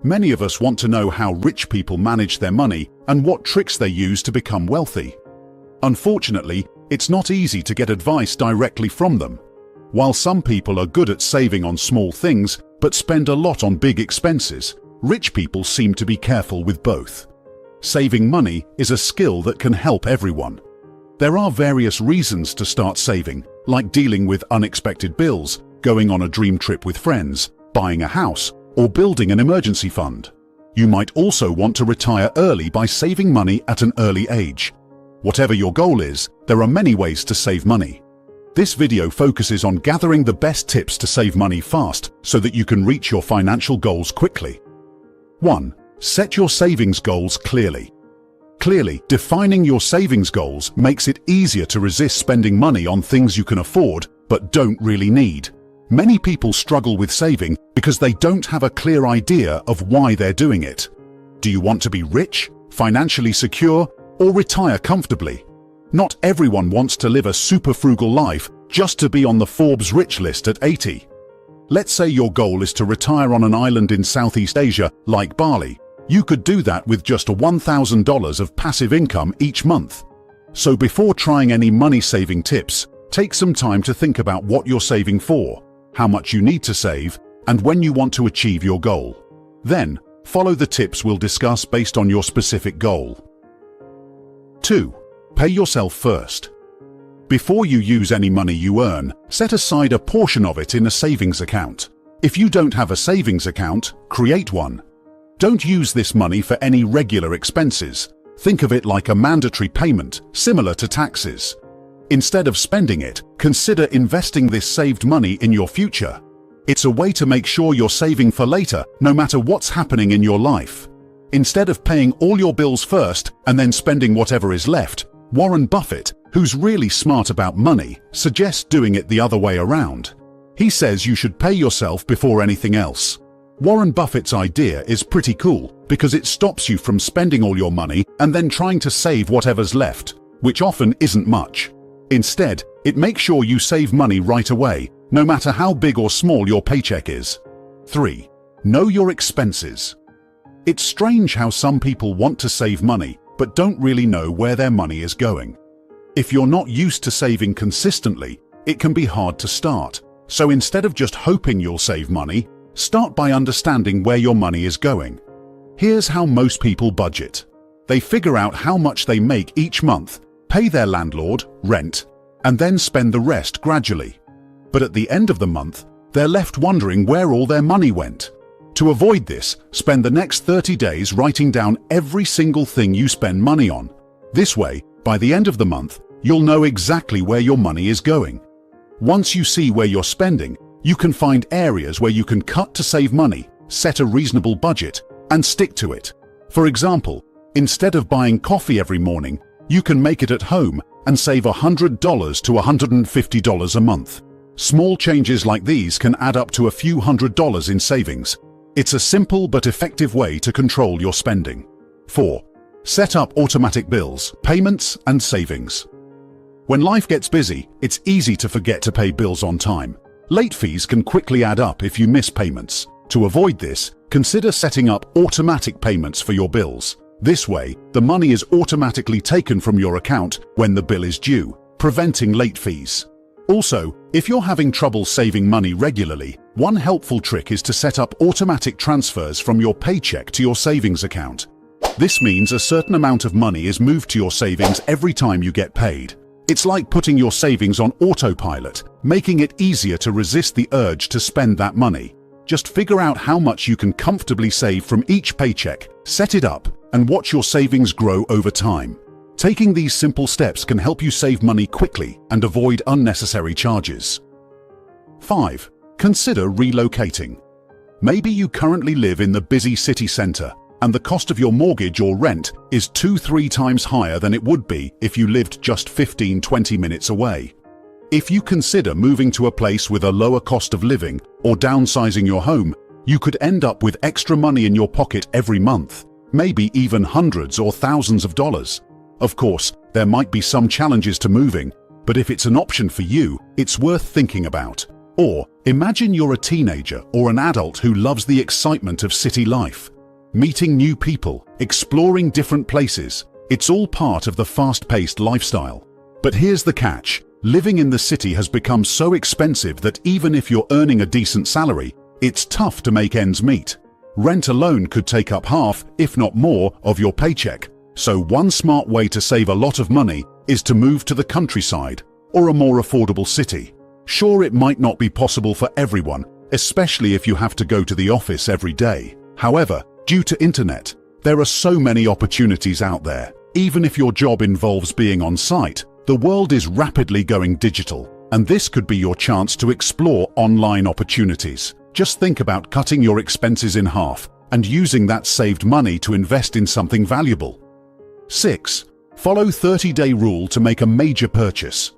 Many of us want to know how rich people manage their money and what tricks they use to become wealthy. Unfortunately, it's not easy to get advice directly from them. While some people are good at saving on small things but spend a lot on big expenses, rich people seem to be careful with both. Saving money is a skill that can help everyone. There are various reasons to start saving, like dealing with unexpected bills, going on a dream trip with friends, buying a house, or building an emergency fund. You might also want to retire early by saving money at an early age. Whatever your goal is, there are many ways to save money. This video focuses on gathering the best tips to save money fast so that you can reach your financial goals quickly. 1. Set your savings goals clearly. Clearly, defining your savings goals makes it easier to resist spending money on things you can afford but don't really need. Many people struggle with saving because they don't have a clear idea of why they're doing it. Do you want to be rich, financially secure, or retire comfortably? Not everyone wants to live a super frugal life just to be on the Forbes rich list at 80. Let's say your goal is to retire on an island in Southeast Asia like Bali. You could do that with just $1,000 of passive income each month. So before trying any money-saving tips, take some time to think about what you're saving for, how much you need to save, and when you want to achieve your goal. Then, follow the tips we'll discuss based on your specific goal. 2. Pay yourself first. Before you use any money you earn, set aside a portion of it in a savings account. If you don't have a savings account, create one. Don't use this money for any regular expenses. Think of it like a mandatory payment, similar to taxes. Instead of spending it, consider investing this saved money in your future. It's a way to make sure you're saving for later, no matter what's happening in your life. Instead of paying all your bills first and then spending whatever is left, Warren Buffett, who's really smart about money, suggests doing it the other way around. He says you should pay yourself before anything else. Warren Buffett's idea is pretty cool because it stops you from spending all your money and then trying to save whatever's left, which often isn't much. Instead, it makes sure you save money right away, no matter how big or small your paycheck is. 3. Know your expenses. It's strange how some people want to save money but don't really know where their money is going. If you're not used to saving consistently, it can be hard to start. So instead of just hoping you'll save money, start by understanding where your money is going. Here's how most people budget. They figure out how much they make each month, pay their landlord, rent, and then spend the rest gradually. But at the end of the month, they're left wondering where all their money went. To avoid this, spend the next 30 days writing down every single thing you spend money on. This way, by the end of the month, you'll know exactly where your money is going. Once you see where you're spending, you can find areas where you can cut to save money, set a reasonable budget, and stick to it. For example, instead of buying coffee every morning, you can make it at home and save $100 to $150 a month. Small changes like these can add up to a few $100s in savings. It's a simple but effective way to control your spending. 4. Set up automatic bills, payments, and savings. When life gets busy, it's easy to forget to pay bills on time. Late fees can quickly add up if you miss payments. To avoid this, consider setting up automatic payments for your bills. This way, the money is automatically taken from your account when the bill is due, preventing late fees. Also, if you're having trouble saving money regularly, one helpful trick is to set up automatic transfers from your paycheck to your savings account. This means a certain amount of money is moved to your savings every time you get paid. It's like putting your savings on autopilot, making it easier to resist the urge to spend that money. Just figure out how much you can comfortably save from each paycheck, set it up, and watch your savings grow over time. Taking these simple steps can help you save money quickly and avoid unnecessary charges. 5. Consider relocating. Maybe you currently live in the busy city center, and the cost of your mortgage or rent is 2-3 times higher than it would be if you lived just 15-20 minutes away. If you consider moving to a place with a lower cost of living or downsizing your home, you could end up with extra money in your pocket every month, maybe even hundreds or thousands of dollars. Of course, there might be some challenges to moving, but if it's an option for you, it's worth thinking about. Or, imagine you're a teenager or an adult who loves the excitement of city life. meeting new people, exploring different places. It's all part of the fast-paced lifestyle. But here's the catch. Living in the city has become so expensive that even if you're earning a decent salary, it's tough to make ends meet. Rent alone could take up half, if not more, of your paycheck. So one smart way to save a lot of money is to move to the countryside or a more affordable city. Sure, it might not be possible for everyone, especially if you have to go to the office every day. However, due to internet, there are so many opportunities out there. Even if your job involves being on site, the world is rapidly going digital, and this could be your chance to explore online opportunities. Just think about cutting your expenses in half and using that saved money to invest in something valuable. 6. Follow 30-day rule to make a major purchase.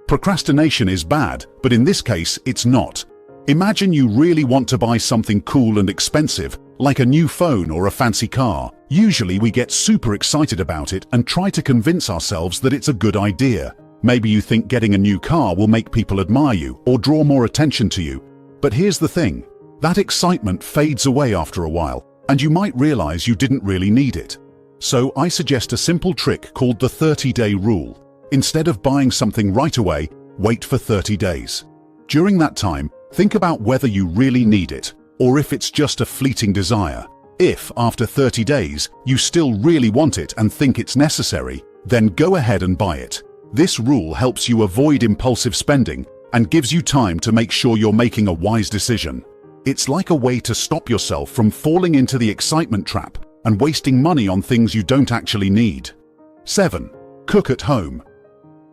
Procrastination is bad, but in this case, it's not. Imagine you really want to buy something cool and expensive, like a new phone or a fancy car. Usually we get super excited about it and try to convince ourselves that it's a good idea. Maybe you think getting a new car will make people admire you or draw more attention to you. But here's the thing, that excitement fades away after a while, and you might realize you didn't really need it. So I suggest a simple trick called the 30-day rule. Instead of buying something right away, wait for 30 days. During that time, think about whether you really need it, or if it's just a fleeting desire. If, after 30 days, you still really want it and think it's necessary, then go ahead and buy it. This rule helps you avoid impulsive spending and gives you time to make sure you're making a wise decision. It's like a way to stop yourself from falling into the excitement trap and wasting money on things you don't actually need. 7. Cook at home.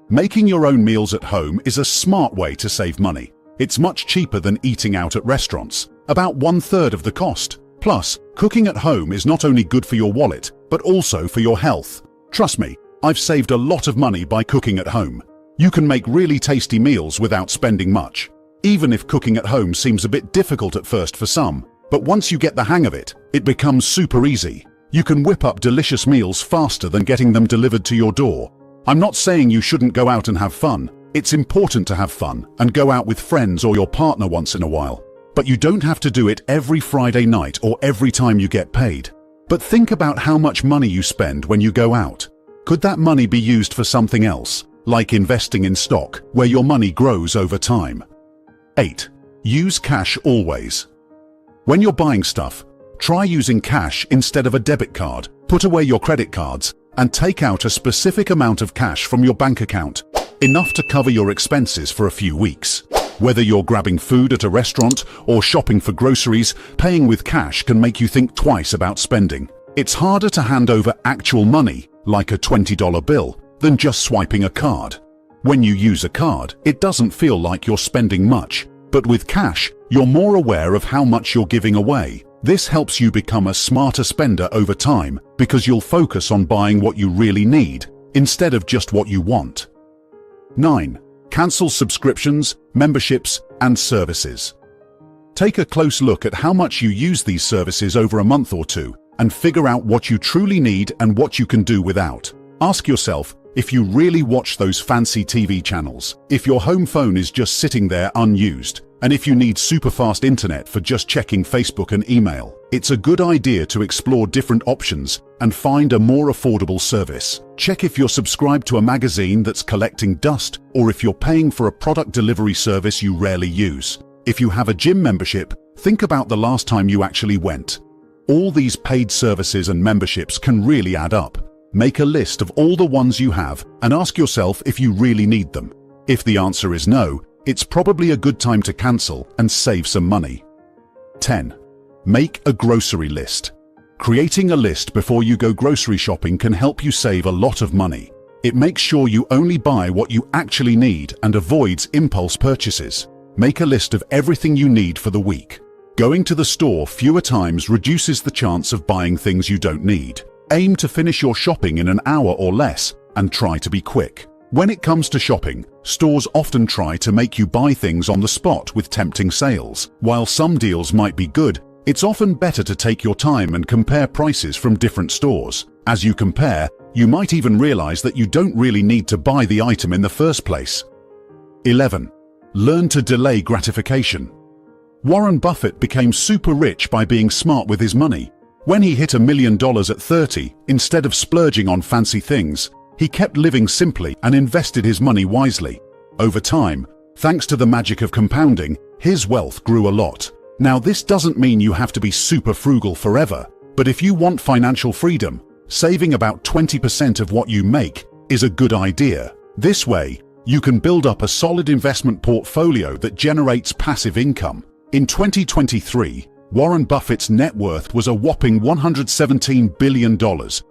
Making your own meals at home is a smart way to save money. It's much cheaper than eating out at restaurants, about 1/3 of the cost. Plus, cooking at home is not only good for your wallet, but also for your health. Trust me, I've saved a lot of money by cooking at home. You can make really tasty meals without spending much, even if cooking at home seems a bit difficult at first for some. But once you get the hang of it, it becomes super easy. You can whip up delicious meals faster than getting them delivered to your door. I'm not saying you shouldn't go out and have fun. It's important to have fun and go out with friends or your partner once in a while. But you don't have to do it every Friday night or every time you get paid. But think about how much money you spend when you go out. Could that money be used for something else, like investing in stock, where your money grows over time? 8. Use cash always. When you're buying stuff, try using cash instead of a debit card. Put away your credit cards and take out a specific amount of cash from your bank account, enough to cover your expenses for a few weeks. Whether you're grabbing food at a restaurant or shopping for groceries, paying with cash can make you think twice about spending. It's harder to hand over actual money, like a $20 bill, than just swiping a card. When you use a card, it doesn't feel like you're spending much, but with cash, you're more aware of how much you're giving away. This helps you become a smarter spender over time because you'll focus on buying what you really need instead of just what you want. 9. Cancel subscriptions, memberships, and services. Take a close look at how much you use these services over a month or two and figure out what you truly need and what you can do without. Ask yourself if you really watch those fancy TV channels, if your home phone is just sitting there unused, and if you need super fast internet for just checking Facebook and email. It's a good idea to explore different options and find a more affordable service. Check if you're subscribed to a magazine that's collecting dust or if you're paying for a product delivery service you rarely use. If you have a gym membership, think about the last time you actually went. All these paid services and memberships can really add up. Make a list of all the ones you have and ask yourself if you really need them. If the answer is no, it's probably a good time to cancel and save some money. 10. Make a grocery list. Creating a list before you go grocery shopping can help you save a lot of money. It makes sure you only buy what you actually need and avoids impulse purchases. Make a list of everything you need for the week. Going to the store fewer times reduces the chance of buying things you don't need. Aim to finish your shopping in an hour or less and try to be quick. When it comes to shopping, stores often try to make you buy things on the spot with tempting sales. While some deals might be good, it's often better to take your time and compare prices from different stores. As you compare, you might even realize that you don't really need to buy the item in the first place. 11. Learn to delay gratification. Warren Buffett became super rich by being smart with his money. When he hit $1 million at 30, instead of splurging on fancy things, he kept living simply and invested his money wisely. Over time, thanks to the magic of compounding, his wealth grew a lot. Now, this doesn't mean you have to be super frugal forever, but if you want financial freedom, saving about 20% of what you make is a good idea. This way, you can build up a solid investment portfolio that generates passive income. In 2023, Warren Buffett's net worth was a whopping $117 billion,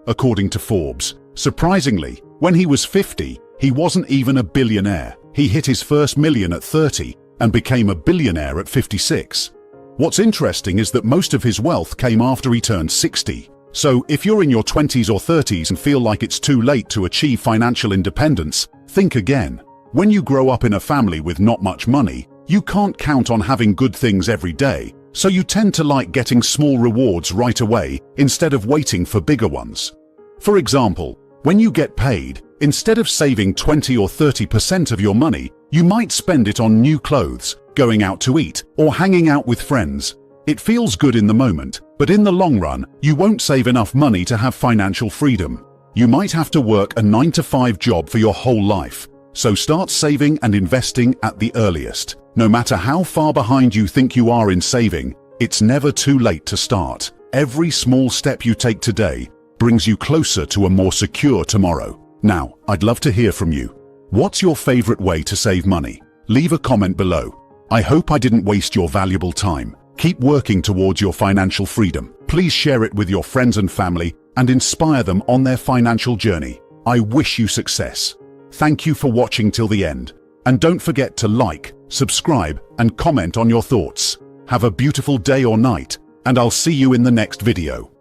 according to Forbes. Surprisingly, when he was 50, he wasn't even a billionaire. He hit his first million at 30 and became a billionaire at 56. What's interesting is that most of his wealth came after he turned 60. So if you're in your 20s or 30s and feel like it's too late to achieve financial independence, think again. When you grow up in a family with not much money, you can't count on having good things every day, so you tend to like getting small rewards right away instead of waiting for bigger ones. For example, when you get paid, instead of saving 20 or 30% of your money, you might spend it on new clothes, going out to eat, or hanging out with friends. It feels good in the moment, but in the long run, you won't save enough money to have financial freedom. You might have to work a 9-to-5 job for your whole life. So start saving and investing at the earliest. No matter how far behind you think you are in saving, it's never too late to start. Every small step you take today brings you closer to a more secure tomorrow. Now, I'd love to hear from you. What's your favorite way to save money? Leave a comment below. I hope I didn't waste your valuable time. Keep working towards your financial freedom. Please share it with your friends and family and inspire them on their financial journey. I wish you success. Thank you for watching till the end. And don't forget to like, subscribe, and comment on your thoughts. Have a beautiful day or night, and I'll see you in the next video.